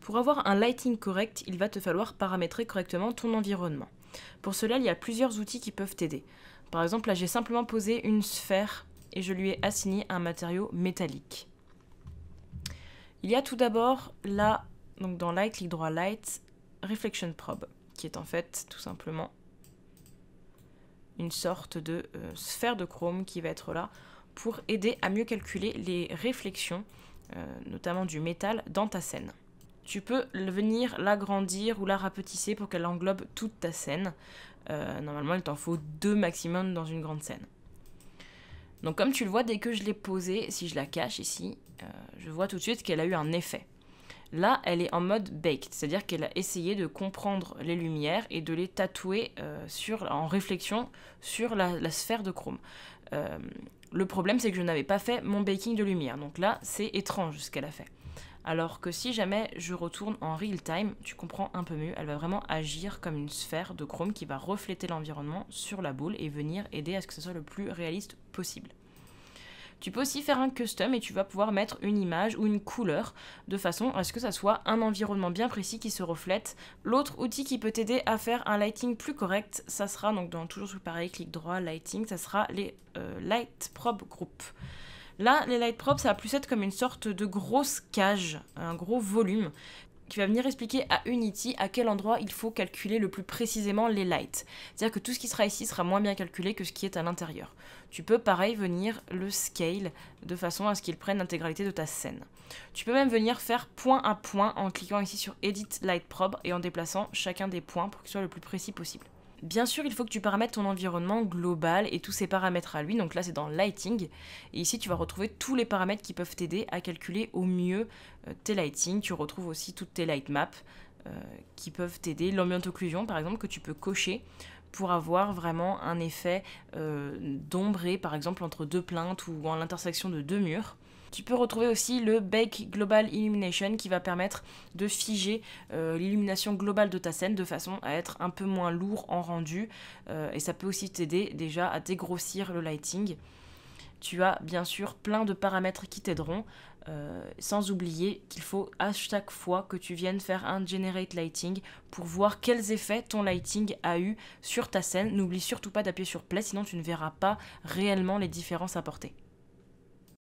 Pour avoir un lighting correct, il va te falloir paramétrer correctement ton environnement. Pour cela, il y a plusieurs outils qui peuvent t'aider. Par exemple, là j'ai simplement posé une sphère et je lui ai assigné un matériau métallique. Il y a tout d'abord là, donc dans Light, clic droit Light, Reflection Probe, qui est en fait tout simplement une sorte de sphère de chrome qui va être là pour aider à mieux calculer les réflexions, notamment du métal, dans ta scène. Tu peux venir l'agrandir ou la rapetisser pour qu'elle englobe toute ta scène. Normalement, il t'en faut 2 maximum dans une grande scène. Donc comme tu le vois, dès que je l'ai posée, si je la cache ici, je vois tout de suite qu'elle a eu un effet. Là, elle est en mode baked, c'est-à-dire qu'elle a essayé de comprendre les lumières et de les tatouer en réflexion sur la sphère de chrome. Le problème, c'est que je n'avais pas fait mon baking de lumière, donc là, c'est étrange ce qu'elle a fait. Alors que si jamais je retourne en real time, tu comprends un peu mieux, elle va vraiment agir comme une sphère de chrome qui va refléter l'environnement sur la boule et venir aider à ce que ce soit le plus réaliste possible. Tu peux aussi faire un custom et tu vas pouvoir mettre une image ou une couleur de façon à ce que ça soit un environnement bien précis qui se reflète. L'autre outil qui peut t'aider à faire un lighting plus correct, ça sera donc toujours pareil, clic droit, lighting, ça sera les Light Probe Group. Là, les light probes, ça va plus être comme une sorte de grosse cage, un gros volume, qui va venir expliquer à Unity à quel endroit il faut calculer le plus précisément les lights. C'est-à-dire que tout ce qui sera ici sera moins bien calculé que ce qui est à l'intérieur. Tu peux pareil venir le scale de façon à ce qu'il prenne l'intégralité de ta scène. Tu peux même venir faire point à point en cliquant ici sur Edit Light Probe et en déplaçant chacun des points pour qu'il soit le plus précis possible. Bien sûr, il faut que tu paramètres ton environnement global et tous ses paramètres à lui. Donc là, c'est dans Lighting. Et ici, tu vas retrouver tous les paramètres qui peuvent t'aider à calculer au mieux tes lightings. Tu retrouves aussi toutes tes light maps qui peuvent t'aider. L'ambient occlusion, par exemple, que tu peux cocher pour avoir vraiment un effet d'ombré, par exemple, entre 2 plaintes ou à l'intersection de 2 murs. Tu peux retrouver aussi le Bake Global Illumination qui va permettre de figer l'illumination globale de ta scène de façon à être un peu moins lourd en rendu. Et ça peut aussi t'aider déjà à dégrossir le lighting. Tu as bien sûr plein de paramètres qui t'aideront, sans oublier qu'il faut à chaque fois que tu viennes faire un Generate Lighting pour voir quels effets ton lighting a eu sur ta scène. N'oublie surtout pas d'appuyer sur Play, sinon tu ne verras pas réellement les différences apportées.